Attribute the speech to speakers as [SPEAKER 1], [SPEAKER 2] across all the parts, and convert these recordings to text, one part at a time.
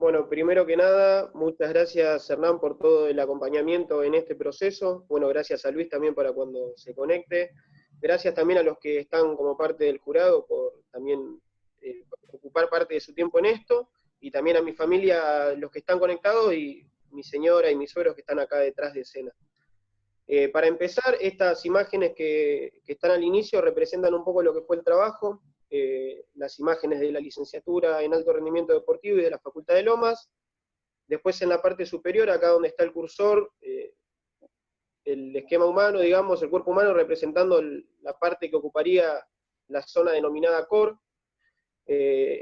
[SPEAKER 1] Bueno, primero que nada, muchas gracias Hernán por todo el acompañamiento en este proceso. Bueno, gracias a Luis también para cuando se conecte. Gracias también a los que están como parte del jurado por también ocupar parte de su tiempo en esto. Y también a mi familia, los que están conectados, y mi señora y mis suegros que están acá detrás de escena. Para empezar, estas imágenes que están al inicio representan un poco lo que fue el trabajo. Las imágenes de la licenciatura en alto rendimiento deportivo y de la Facultad de Lomas. Después en la parte superior, acá donde está el cursor, el esquema humano, digamos, el cuerpo humano representando la parte que ocuparía la zona denominada core.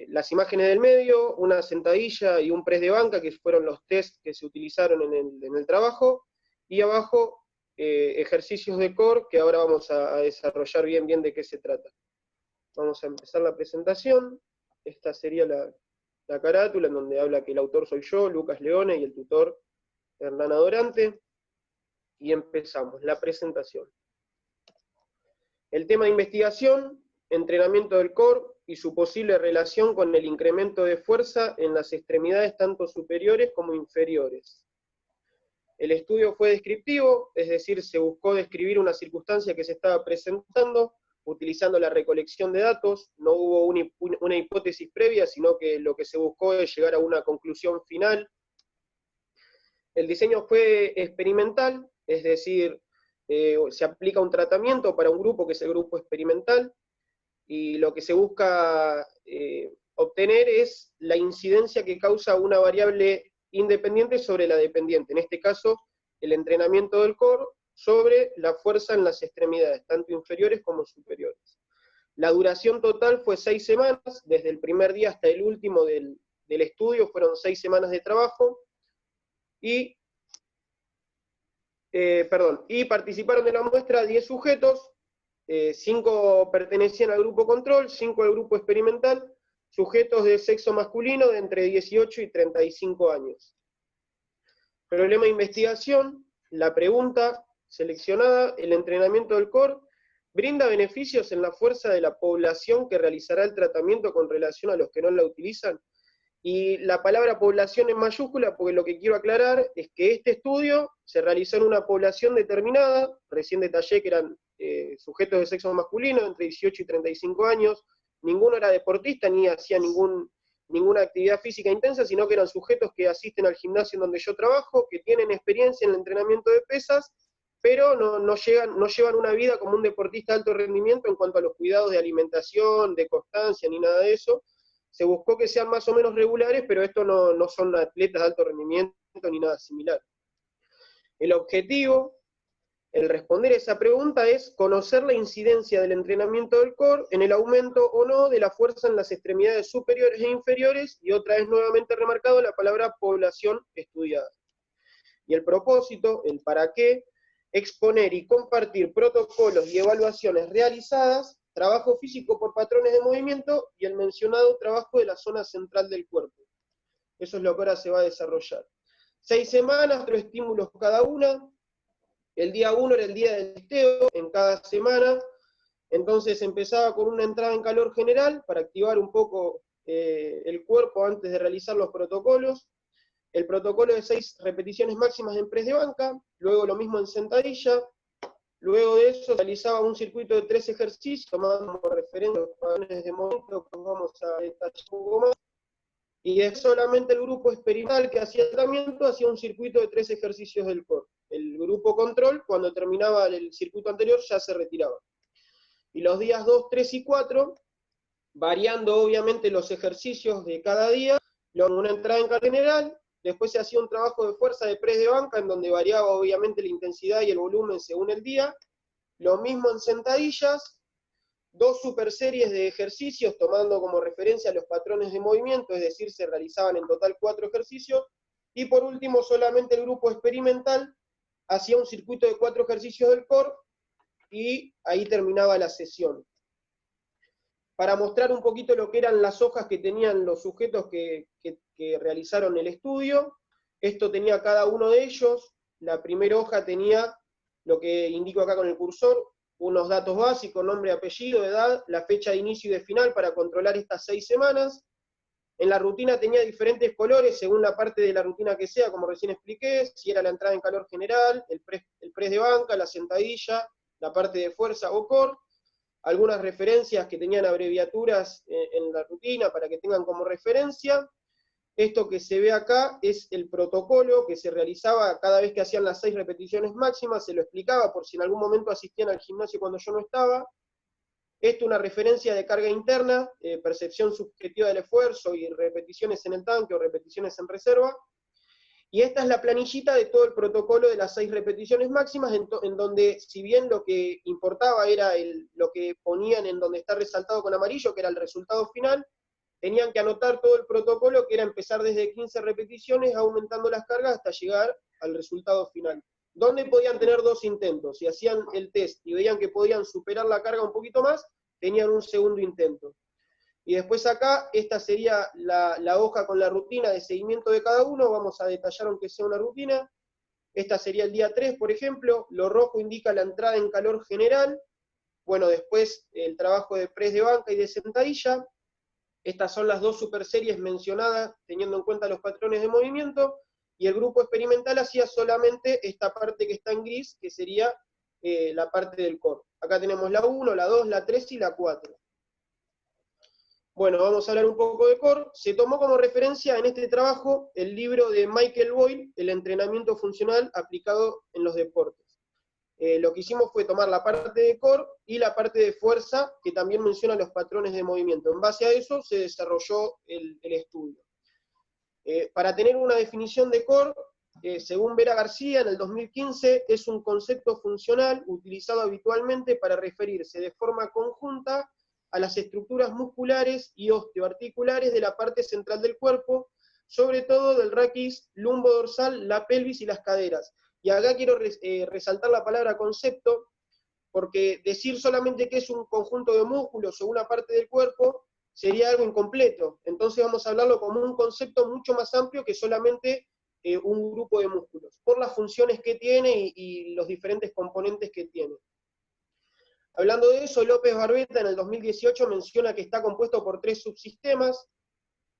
[SPEAKER 1] Las imágenes del medio, una sentadilla y un press de banca, que fueron los test que se utilizaron en el trabajo, y abajo ejercicios de core, que ahora vamos a desarrollar bien de qué se trata. Vamos a empezar la presentación. Esta sería la carátula en donde habla que el autor soy yo, Lucas Leone, y el tutor Hernán Adorante. Y empezamos la presentación. El tema de investigación, entrenamiento del core y su posible relación con el incremento de fuerza en las extremidades tanto superiores como inferiores. El estudio fue descriptivo, es decir, se buscó describir una circunstancia que se estaba presentando, utilizando la recolección de datos. No hubo una hipótesis previa, sino que lo que se buscó es llegar a una conclusión final. El diseño fue experimental, es decir, se aplica un tratamiento para un grupo que es el grupo experimental, y lo que se busca obtener es la incidencia que causa una variable independiente sobre la dependiente, en este caso el entrenamiento del core sobre la fuerza en las extremidades, tanto inferiores como superiores. La duración total fue 6 semanas, desde el primer día hasta el último del estudio, fueron 6 semanas de trabajo, y participaron de la muestra 10 sujetos, 5 pertenecían al grupo control, 5 al grupo experimental, sujetos de sexo masculino de entre 18 y 35 años. Problema de investigación, la pregunta seleccionada, el entrenamiento del core, ¿brinda beneficios en la fuerza de la población que realizará el tratamiento con relación a los que no la utilizan? Y la palabra población en mayúscula, porque lo que quiero aclarar es que este estudio se realizó en una población determinada, recién detallé que eran sujetos de sexo masculino, entre 18 y 35 años, ninguno era deportista ni hacía ninguna actividad física intensa, sino que eran sujetos que asisten al gimnasio en donde yo trabajo, que tienen experiencia en el entrenamiento de pesas, pero no llevan una vida como un deportista de alto rendimiento en cuanto a los cuidados de alimentación, de constancia, ni nada de eso. Se buscó que sean más o menos regulares, pero estos no son atletas de alto rendimiento ni nada similar. El objetivo, el responder esa pregunta, es conocer la incidencia del entrenamiento del core en el aumento o no de la fuerza en las extremidades superiores e inferiores, y otra vez nuevamente remarcado la palabra población estudiada. Y el propósito, el para qué, exponer y compartir protocolos y evaluaciones realizadas, trabajo físico por patrones de movimiento y el mencionado trabajo de la zona central del cuerpo. Eso es lo que ahora se va a desarrollar. 6 semanas, 3 estímulos cada una. El día 1 era el día del testeo en cada semana, entonces empezaba con una entrada en calor general para activar un poco el cuerpo antes de realizar los protocolos. El protocolo de 6 repeticiones máximas en press de banca, luego lo mismo en sentadilla. Luego de eso realizaba un circuito de 3 ejercicios, tomando como referencia los patrones de movimiento que vamos a detallar un poco más. Y es solamente el grupo experimental que hacía el tratamiento, hacía un circuito de 3 ejercicios del core. El grupo control, cuando terminaba el circuito anterior, ya se retiraba. Y los días 2, 3 y 4, variando obviamente los ejercicios de cada día, una entrada en calor general. Después se hacía un trabajo de fuerza de press de banca, en donde variaba obviamente la intensidad y el volumen según el día. Lo mismo en sentadillas, 2 super series de ejercicios, tomando como referencia los patrones de movimiento, es decir, se realizaban en total 4 ejercicios. Y por último, solamente el grupo experimental hacía un circuito de 4 ejercicios del core, y ahí terminaba la sesión. Para mostrar un poquito lo que eran las hojas que tenían los sujetos que realizaron el estudio, esto tenía cada uno de ellos. La primera hoja tenía lo que indico acá con el cursor, unos datos básicos, nombre, apellido, edad, la fecha de inicio y de final para controlar estas 6 semanas. En la rutina tenía diferentes colores según la parte de la rutina que sea, como recién expliqué, si era la entrada en calor general, el press de banca, la sentadilla, la parte de fuerza o core, algunas referencias que tenían abreviaturas en la rutina para que tengan como referencia. Esto que se ve acá es el protocolo que se realizaba cada vez que hacían las 6 repeticiones máximas, se lo explicaba por si en algún momento asistían al gimnasio cuando yo no estaba. Esto una referencia de carga interna, percepción subjetiva del esfuerzo y repeticiones en el tanque o repeticiones en reserva. Y esta es la planillita de todo el protocolo de las 6 repeticiones máximas, en donde, si bien lo que importaba era lo que ponían en donde está resaltado con amarillo, que era el resultado final, tenían que anotar todo el protocolo, que era empezar desde 15 repeticiones, aumentando las cargas hasta llegar al resultado final. Donde podían tener 2 intentos. Si hacían el test y veían que podían superar la carga un poquito más, tenían un segundo intento. Y después acá, esta sería la hoja con la rutina de seguimiento de cada uno. Vamos a detallar aunque sea una rutina. Esta sería el día 3, por ejemplo. Lo rojo indica la entrada en calor general. Bueno, después el trabajo de press de banca y de sentadilla. Estas son las 2 superseries mencionadas, teniendo en cuenta los patrones de movimiento. Y el grupo experimental hacía solamente esta parte que está en gris, que sería la parte del core. Acá tenemos la 1, la 2, la 3 y la 4. Bueno, vamos a hablar un poco de core. Se tomó como referencia en este trabajo el libro de Michael Boyle, El entrenamiento funcional aplicado en los deportes. Lo que hicimos fue tomar la parte de core y la parte de fuerza, que también menciona los patrones de movimiento. En base a eso se desarrolló el estudio. Para tener una definición de core, según Vera García, en el 2015, es un concepto funcional utilizado habitualmente para referirse de forma conjunta a las estructuras musculares y osteoarticulares de la parte central del cuerpo, sobre todo del raquis lumbodorsal, la pelvis y las caderas. Y acá quiero resaltar la palabra concepto, porque decir solamente que es un conjunto de músculos o una parte del cuerpo sería algo incompleto. Entonces vamos a hablarlo como un concepto mucho más amplio que solamente un grupo de músculos, por las funciones que tiene y los diferentes componentes que tiene. Hablando de eso, López Barbeta en el 2018 menciona que está compuesto por 3 subsistemas.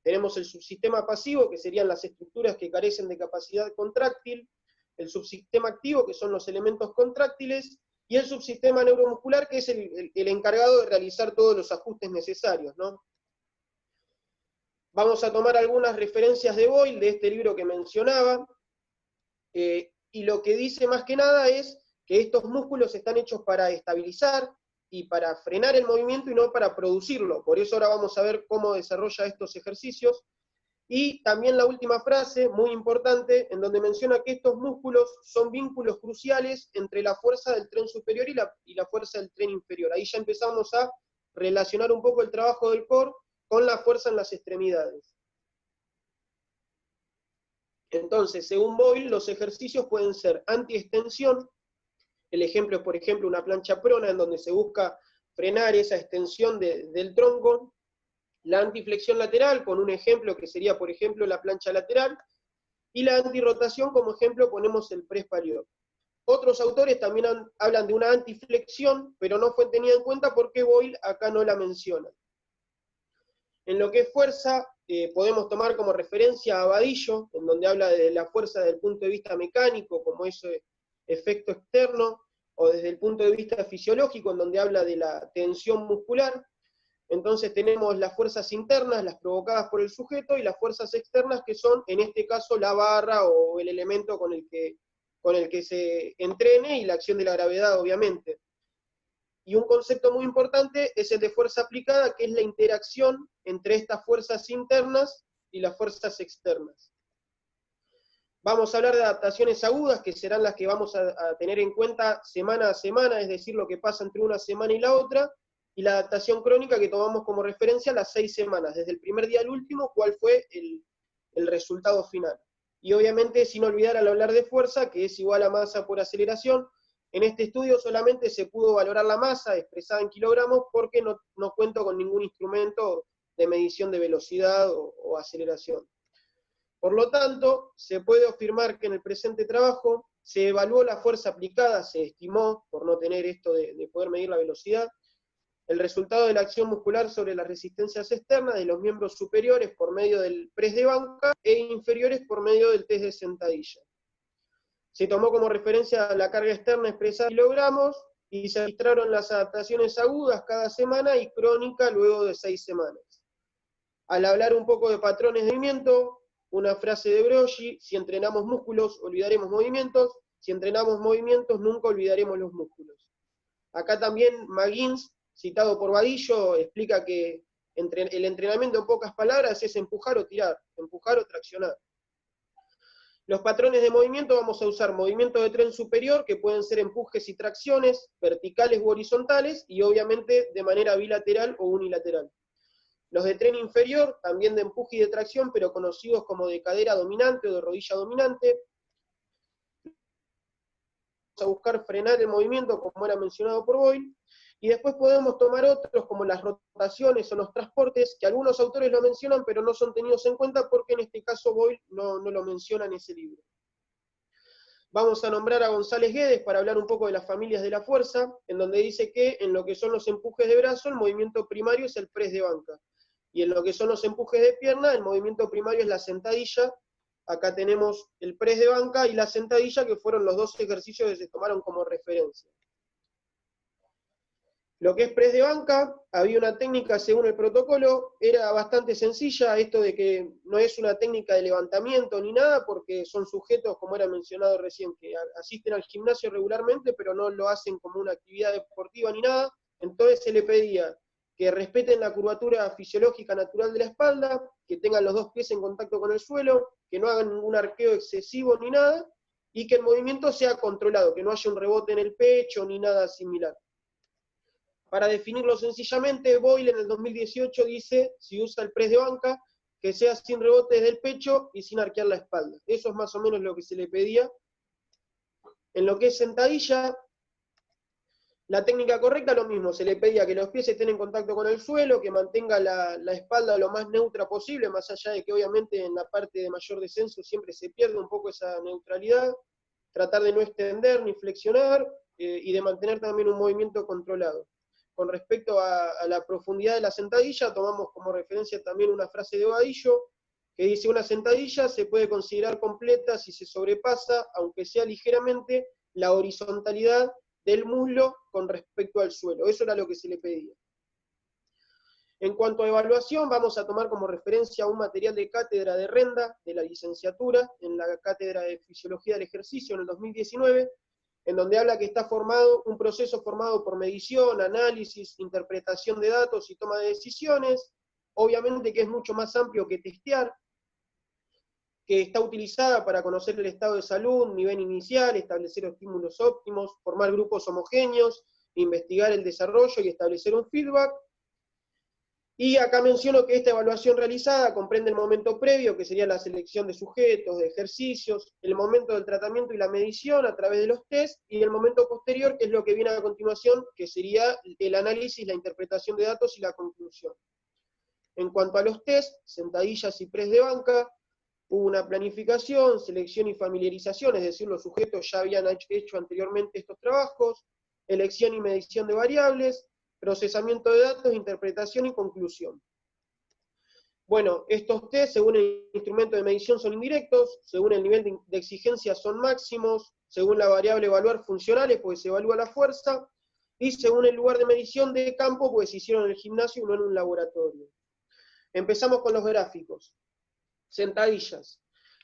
[SPEAKER 1] Tenemos el subsistema pasivo, que serían las estructuras que carecen de capacidad contráctil, el subsistema activo, que son los elementos contráctiles, y el subsistema neuromuscular, que es el encargado de realizar todos los ajustes necesarios, ¿no? Vamos a tomar algunas referencias de Boyle, de este libro que mencionaba, y lo que dice más que nada es que estos músculos están hechos para estabilizar y para frenar el movimiento y no para producirlo. Por eso ahora vamos a ver cómo desarrolla estos ejercicios. Y también la última frase, muy importante, en donde menciona que estos músculos son vínculos cruciales entre la fuerza del tren superior y la fuerza del tren inferior. Ahí ya empezamos a relacionar un poco el trabajo del core con la fuerza en las extremidades. Entonces, según Boyle, los ejercicios pueden ser anti-extensión. El ejemplo es, por ejemplo, una plancha prona en donde se busca frenar esa extensión del tronco. La antiflexión lateral, con un ejemplo que sería, por ejemplo, la plancha lateral. Y la antirrotación, como ejemplo, ponemos el press parió. Otros autores también hablan de una antiflexión, pero no fue tenida en cuenta porque Boyle acá no la menciona. En lo que es fuerza, podemos tomar como referencia a Badillo, en donde habla de la fuerza desde el punto de vista mecánico, como ese efecto externo, o desde el punto de vista fisiológico, en donde habla de la tensión muscular. Entonces tenemos las fuerzas internas, las provocadas por el sujeto, y las fuerzas externas, que son, en este caso, la barra o el elemento con el que se entrene, y la acción de la gravedad, obviamente. Y un concepto muy importante es el de fuerza aplicada, que es la interacción entre estas fuerzas internas y las fuerzas externas. Vamos a hablar de adaptaciones agudas, que serán las que vamos a tener en cuenta semana a semana, es decir, lo que pasa entre una semana y la otra, y la adaptación crónica, que tomamos como referencia las 6 semanas, desde el primer día al último, cuál fue el resultado final. Y obviamente sin olvidar al hablar de fuerza, que es igual a masa por aceleración. En este estudio solamente se pudo valorar la masa expresada en kilogramos porque no cuento con ningún instrumento de medición de velocidad o aceleración. Por lo tanto, se puede afirmar que en el presente trabajo se evaluó la fuerza aplicada, se estimó, por no tener esto de poder medir la velocidad, el resultado de la acción muscular sobre las resistencias externas de los miembros superiores por medio del press de banca e inferiores por medio del test de sentadilla. Se tomó como referencia la carga externa expresada en kilogramos y se registraron las adaptaciones agudas cada semana y crónica luego de 6 semanas. Al hablar un poco de patrones de movimiento, una frase de Broggi: si entrenamos músculos, olvidaremos movimientos; si entrenamos movimientos, nunca olvidaremos los músculos. Acá también McGinnis, citado por Vadillo, explica que el entrenamiento, en pocas palabras, es empujar o tirar, empujar o traccionar. Los patrones de movimiento: vamos a usar movimientos de tren superior, que pueden ser empujes y tracciones, verticales u horizontales, y obviamente de manera bilateral o unilateral. Los de tren inferior, también de empuje y de tracción, pero conocidos como de cadera dominante o de rodilla dominante. Vamos a buscar frenar el movimiento, como era mencionado por Boyle. Y después podemos tomar otros, como las rotaciones o los transportes, que algunos autores lo mencionan, pero no son tenidos en cuenta porque en este caso Boyle no lo menciona en ese libro. Vamos a nombrar a González Guedes para hablar un poco de las familias de la fuerza, en donde dice que en lo que son los empujes de brazo, el movimiento primario es el press de banca. Y en lo que son los empujes de pierna, el movimiento primario es la sentadilla. Acá tenemos el press de banca y la sentadilla, que fueron los dos ejercicios que se tomaron como referencia. Lo que es press de banca, había una técnica según el protocolo, era bastante sencilla, esto de que no es una técnica de levantamiento ni nada, porque son sujetos, como era mencionado recién, que asisten al gimnasio regularmente, pero no lo hacen como una actividad deportiva ni nada. Entonces se le pedía que respeten la curvatura fisiológica natural de la espalda, que tengan los dos pies en contacto con el suelo, que no hagan ningún arqueo excesivo ni nada, y que el movimiento sea controlado, que no haya un rebote en el pecho ni nada similar. Para definirlo sencillamente, Boyle en el 2018 dice, si usa el press de banca, que sea sin rebotes del pecho y sin arquear la espalda. Eso es más o menos lo que se le pedía. En lo que es sentadilla, la técnica correcta lo mismo, se le pedía que los pies estén en contacto con el suelo, que mantenga la espalda lo más neutra posible, más allá de que obviamente en la parte de mayor descenso siempre se pierde un poco esa neutralidad, tratar de no extender ni flexionar, y de mantener también un movimiento controlado. Con respecto a la profundidad de la sentadilla, tomamos como referencia también una frase de Vadillo, que dice: una sentadilla se puede considerar completa si se sobrepasa, aunque sea ligeramente, la horizontalidad del muslo con respecto al suelo. Eso era lo que se le pedía. En cuanto a evaluación, vamos a tomar como referencia un material de cátedra de Renda, de la licenciatura, en la cátedra de Fisiología del Ejercicio en el 2019, en donde habla que está formado un proceso formado por medición, análisis, interpretación de datos y toma de decisiones, obviamente que es mucho más amplio que testear, que está utilizada para conocer el estado de salud, nivel inicial, establecer estímulos óptimos, formar grupos homogéneos, investigar el desarrollo y establecer un feedback. Y acá menciono que esta evaluación realizada comprende el momento previo, que sería la selección de sujetos, de ejercicios, el momento del tratamiento y la medición a través de los test, y el momento posterior, que es lo que viene a continuación, que sería el análisis, la interpretación de datos y la conclusión. En cuanto a los test, sentadillas y press de banca, hubo una planificación, selección y familiarización, es decir, los sujetos ya habían hecho anteriormente estos trabajos, elección y medición de variables, procesamiento de datos, interpretación y conclusión. Bueno, estos test, según el instrumento de medición, son indirectos, según el nivel de exigencia son máximos, según la variable evaluar funcionales, pues se evalúa la fuerza, y según el lugar de medición de campo, pues se hicieron en el gimnasio y no en un laboratorio. Empezamos con los gráficos. Sentadillas.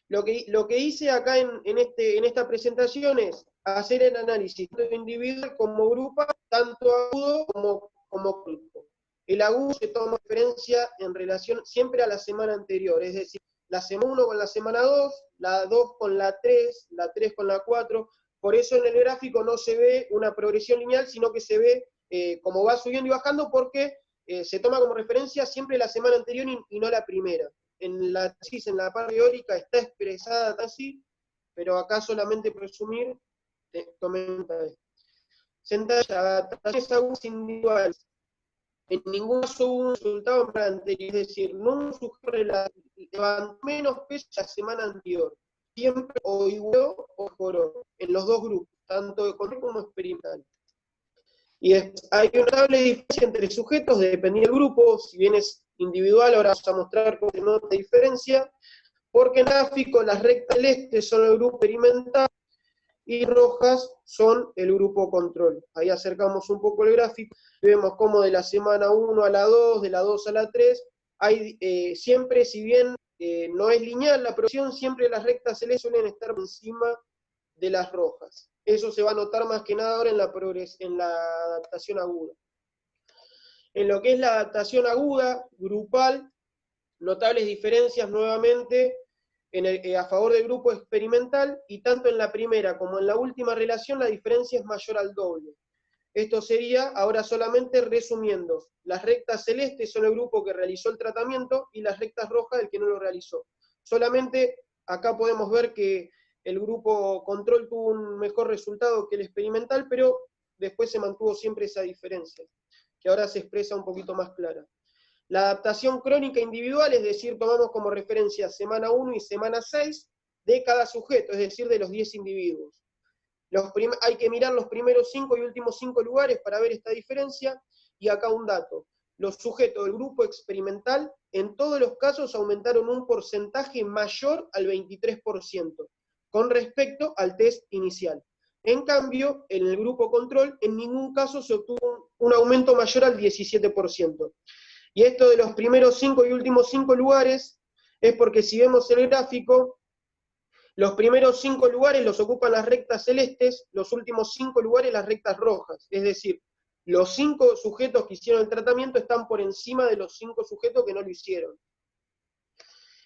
[SPEAKER 1] Lo que hice acá en esta presentación es hacer el análisis tanto individual como grupal, tanto agudo como crónico. El agudo se toma referencia en relación siempre a la semana anterior, es decir, la semana 1 con la semana 2, la 2 con la 3 con la 4, por eso en el gráfico no se ve una progresión lineal, sino que se ve como va subiendo y bajando, porque se toma como referencia siempre la semana anterior y no la primera. En la parte teórica está expresada así, pero acá solamente presumir, comenta esto. Sentadilla, adaptaciones agudas individuales. En ningún caso hubo un resultado anterior, es decir, no un sujeto levantó menos peso la semana anterior. Siempre o igualó o mejoró en los dos grupos, tanto de control como experimental. Y hay una notable diferencia entre sujetos, dependiendo del grupo. Si bien es individual, ahora vamos a mostrar cómo se nota diferencia, porque en gráfico las rectas celestes son el grupo experimental y rojas son el grupo control. Ahí acercamos un poco el gráfico, y vemos cómo de la semana 1 a la 2, de la 2 a la 3, hay siempre, si bien no es lineal la progresión, siempre las rectas celestes suelen estar por encima de las rojas. Eso se va a notar más que nada ahora en la adaptación aguda. En lo que es la adaptación aguda, grupal, notables diferencias nuevamente a favor del grupo experimental, y tanto en la primera como en la última relación la diferencia es mayor al doble. Esto sería, ahora solamente resumiendo, las rectas celestes son el grupo que realizó el tratamiento y las rectas rojas el que no lo realizó. Solamente acá podemos ver que el grupo control tuvo un mejor resultado que el experimental, pero después se mantuvo siempre esa diferencia, que ahora se expresa un poquito más clara. La adaptación crónica individual, es decir, tomamos como referencia semana 1 y semana 6 de cada sujeto, es decir, de los 10 individuos. Hay que mirar los primeros 5 y últimos 5 lugares para ver esta diferencia, y acá un dato. Los sujetos del grupo experimental, en todos los casos, aumentaron un porcentaje mayor al 23%, con respecto al test inicial. En cambio, en el grupo control, en ningún caso se obtuvo un aumento mayor al 17%. Y esto de los primeros 5 y últimos 5 lugares es porque si vemos el gráfico, los primeros 5 lugares los ocupan las rectas celestes, los últimos 5 lugares las rectas rojas. Es decir, los 5 sujetos que hicieron el tratamiento están por encima de los 5 sujetos que no lo hicieron.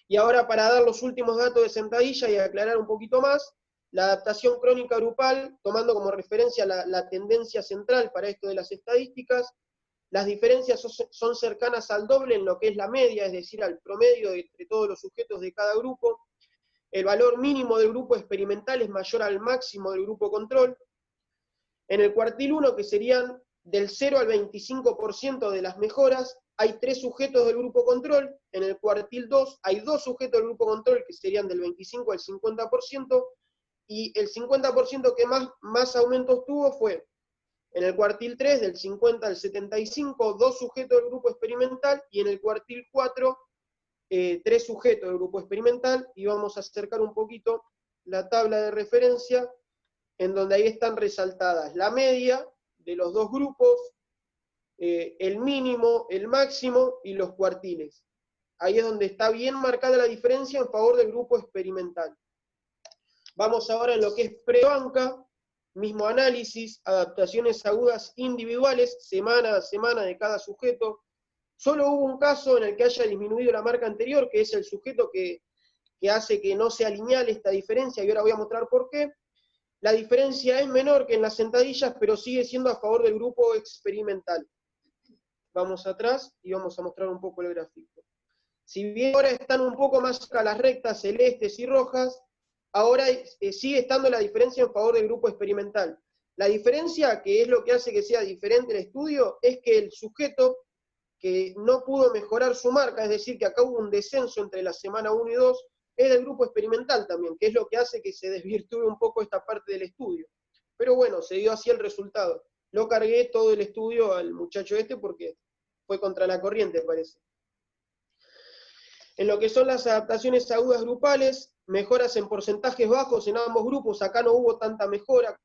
[SPEAKER 1] Y ahora, para dar los últimos datos de sentadilla y aclarar un poquito más, la adaptación crónica grupal, tomando como referencia la tendencia central para esto de las estadísticas, las diferencias son cercanas al doble en lo que es la media, es decir, al promedio entre todos los sujetos de cada grupo. El valor mínimo del grupo experimental es mayor al máximo del grupo control. En el cuartil 1, que serían del 0 al 25% de las mejoras, hay 3 sujetos del grupo control. En el cuartil 2 hay 2 sujetos del grupo control, que serían del 25 al 50%, y el 50% que más aumentos tuvo fue en el cuartil 3, del 50 al 75, 2 sujetos del grupo experimental, y en el cuartil 4, 3 sujetos del grupo experimental, y vamos a acercar un poquito la tabla de referencia, en donde ahí están resaltadas la media de los dos grupos, el mínimo, el máximo y los cuartiles. Ahí es donde está bien marcada la diferencia en favor del grupo experimental. Vamos ahora en lo que es prebanca, mismo análisis, adaptaciones agudas individuales, semana a semana de cada sujeto. Solo hubo un caso en el que haya disminuido la marca anterior, que es el sujeto que hace que no sea lineal esta diferencia, y ahora voy a mostrar por qué. La diferencia es menor que en las sentadillas, pero sigue siendo a favor del grupo experimental. Vamos atrás y vamos a mostrar un poco el gráfico. Si bien ahora están un poco más a las rectas celestes y rojas, ahora sigue estando la diferencia en favor del grupo experimental. La diferencia, que es lo que hace que sea diferente el estudio, es que el sujeto que no pudo mejorar su marca, es decir, que acá hubo un descenso entre la semana 1 y 2, es del grupo experimental también, que es lo que hace que se desvirtúe un poco esta parte del estudio. Pero bueno, se dio así el resultado. Lo cargué todo el estudio al muchacho este porque fue contra la corriente, parece. En lo que son las adaptaciones agudas grupales, mejoras en porcentajes bajos en ambos grupos, acá no hubo tanta mejora.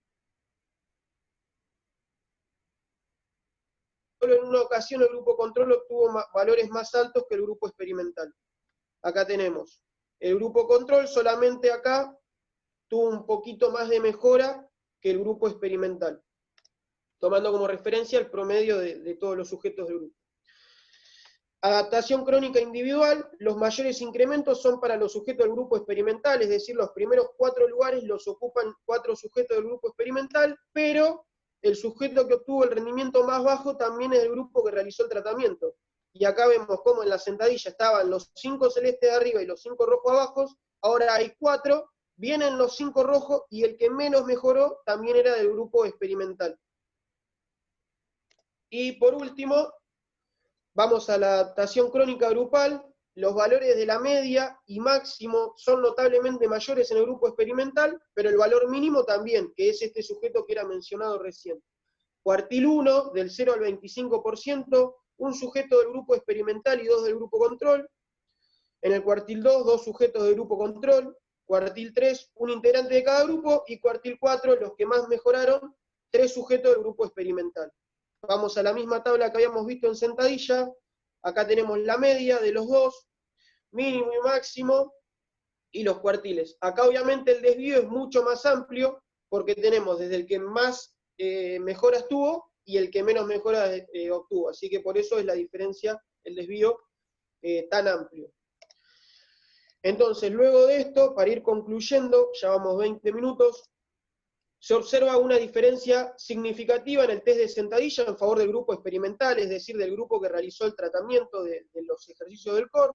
[SPEAKER 1] Solo en una ocasión el grupo control obtuvo valores más altos que el grupo experimental. Acá tenemos el grupo control, solamente acá tuvo un poquito más de mejora que el grupo experimental, tomando como referencia el promedio de todos los sujetos del grupo. Adaptación crónica individual, los mayores incrementos son para los sujetos del grupo experimental, es decir, los primeros 4 lugares los ocupan 4 sujetos del grupo experimental, pero el sujeto que obtuvo el rendimiento más bajo también es el grupo que realizó el tratamiento. Y acá vemos cómo en la sentadilla estaban los 5 celestes de arriba y los 5 rojos abajo, ahora hay 4, vienen los 5 rojos, y el que menos mejoró también era del grupo experimental. Y por último, vamos a la adaptación crónica grupal. Los valores de la media y máximo son notablemente mayores en el grupo experimental, pero el valor mínimo también, que es este sujeto que era mencionado recién. Cuartil 1, del 0 al 25%, un sujeto del grupo experimental y 2 del grupo control. En el cuartil 2, 2 sujetos del grupo control. Cuartil 3, un integrante de cada grupo. Y cuartil 4, los que más mejoraron, 3 sujetos del grupo experimental. Vamos a la misma tabla que habíamos visto en sentadilla. Acá tenemos la media de los dos, mínimo y máximo, y los cuartiles. Acá obviamente el desvío es mucho más amplio, porque tenemos desde el que más mejoras tuvo y el que menos mejoras obtuvo. Así que por eso es la diferencia, el desvío tan amplio. Entonces, luego de esto, para ir concluyendo, ya vamos 20 minutos, se observa una diferencia significativa en el test de sentadilla en favor del grupo experimental, es decir, del grupo que realizó el tratamiento de los ejercicios del core,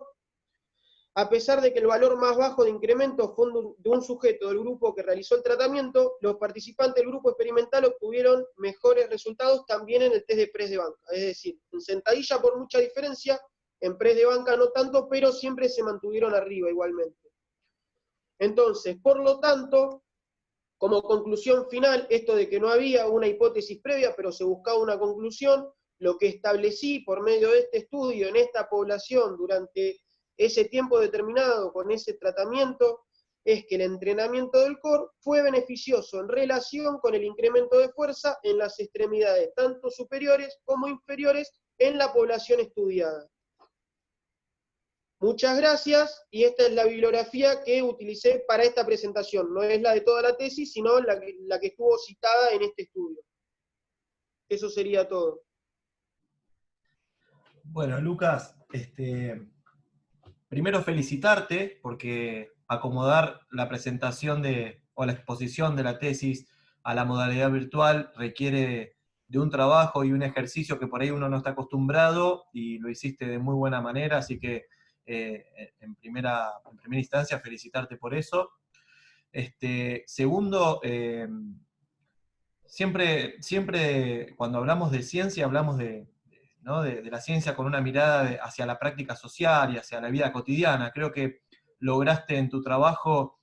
[SPEAKER 1] a pesar de que el valor más bajo de incremento fue de un sujeto del grupo que realizó el tratamiento, los participantes del grupo experimental obtuvieron mejores resultados también en el test de press de banca. Es decir, en sentadilla por mucha diferencia, en press de banca no tanto, pero siempre se mantuvieron arriba igualmente. Entonces, por lo tanto, como conclusión final, esto de que no había una hipótesis previa, pero se buscaba una conclusión, lo que establecí por medio de este estudio en esta población durante ese tiempo determinado con ese tratamiento, es que el entrenamiento del core fue beneficioso en relación con el incremento de fuerza en las extremidades, tanto superiores como inferiores, en la población estudiada. Muchas gracias, y esta es la bibliografía que utilicé para esta presentación. No es la de toda la tesis, sino la que estuvo citada en este estudio. Eso sería todo.
[SPEAKER 2] Bueno, Lucas, primero felicitarte, porque acomodar la presentación o la exposición de la tesis a la modalidad virtual requiere de un trabajo y un ejercicio que por ahí uno no está acostumbrado, y lo hiciste de muy buena manera, así que en primera instancia felicitarte por eso. Segundo, siempre cuando hablamos de ciencia hablamos ¿no? de la ciencia con una mirada hacia la práctica social y hacia la vida cotidiana. Creo que lograste en tu trabajo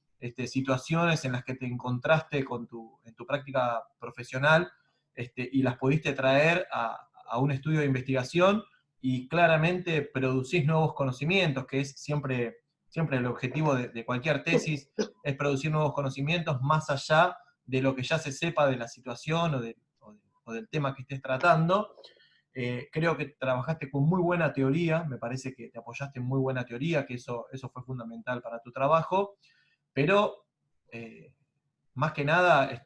[SPEAKER 2] situaciones en las que te encontraste en tu práctica profesional, y las pudiste traer a un estudio de investigación, y claramente producís nuevos conocimientos, que es siempre el objetivo de cualquier tesis, es producir nuevos conocimientos más allá de lo que ya se sepa de la situación o del tema que estés tratando. Creo que trabajaste con muy buena teoría, me parece que te apoyaste en muy buena teoría, que eso fue fundamental para tu trabajo, pero más que nada,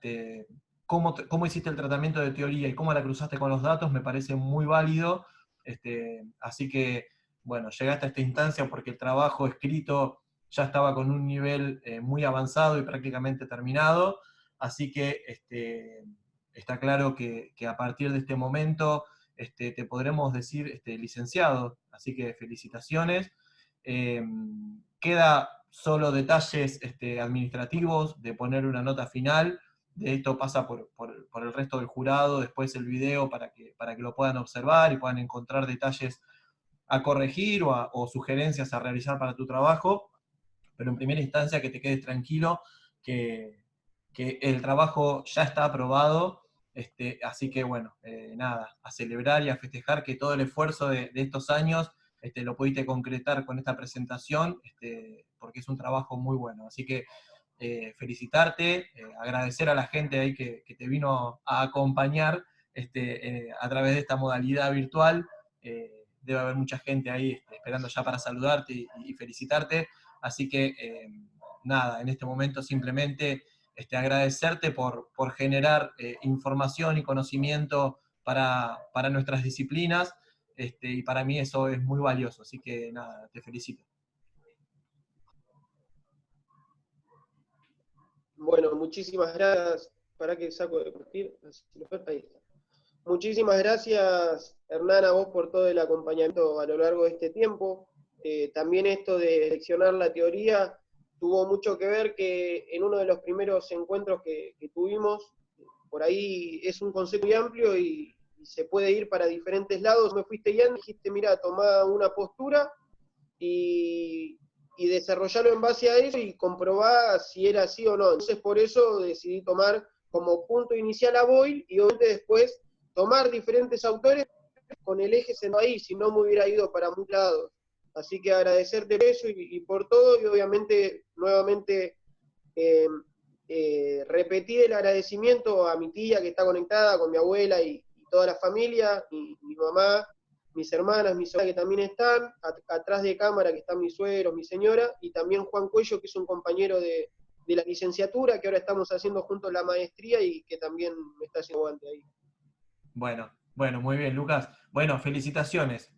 [SPEAKER 2] cómo hiciste el tratamiento de teoría y cómo la cruzaste con los datos me parece muy válido, así que, bueno, llegaste a esta instancia porque el trabajo escrito ya estaba con un nivel muy avanzado y prácticamente terminado, así que está claro que a partir de este momento te podremos decir licenciado, así que felicitaciones. Queda solo detalles administrativos de poner una nota final, de esto pasa por el resto del jurado, después el video para que lo puedan observar y puedan encontrar detalles a corregir o sugerencias a realizar para tu trabajo, pero en primera instancia que te quedes tranquilo, que el trabajo ya está aprobado, así que bueno, nada, a celebrar y a festejar que todo el esfuerzo de estos años lo pudiste concretar con esta presentación, porque es un trabajo muy bueno, así que felicitarte, agradecer a la gente ahí que te vino a acompañar a través de esta modalidad virtual, debe haber mucha gente ahí esperando ya para saludarte y felicitarte, así que nada, en este momento simplemente agradecerte por generar información y conocimiento para nuestras disciplinas, y para mí eso es muy valioso, así que nada, te felicito.
[SPEAKER 1] Bueno, muchísimas gracias. ¿Para qué saco de compartir? Ahí está. Muchísimas gracias, Hernán, a vos por todo el acompañamiento a lo largo de este tiempo. También esto de seleccionar la teoría tuvo mucho que ver que en uno de los primeros encuentros que tuvimos, por ahí es un concepto muy amplio y se puede ir para diferentes lados. Me fuiste guiando y dijiste, mira, tomá una postura y desarrollarlo en base a eso y comprobar si era así o no. Entonces por eso decidí tomar como punto inicial a Boyle y obviamente después tomar diferentes autores con el eje centrado ahí, si no me hubiera ido para muchos lados. Así que agradecerte por eso y por todo, y obviamente nuevamente repetir el agradecimiento a mi tía que está conectada, con mi abuela y toda la familia, mi mamá, mis hermanas, mis sobrinas que también están, atrás de cámara que están mis suegros, mi señora, y también Juan Cuello, que es un compañero de la licenciatura, que ahora estamos haciendo juntos la maestría y que también me está haciendo aguante ahí.
[SPEAKER 2] Bueno, muy bien, Lucas. Bueno, felicitaciones.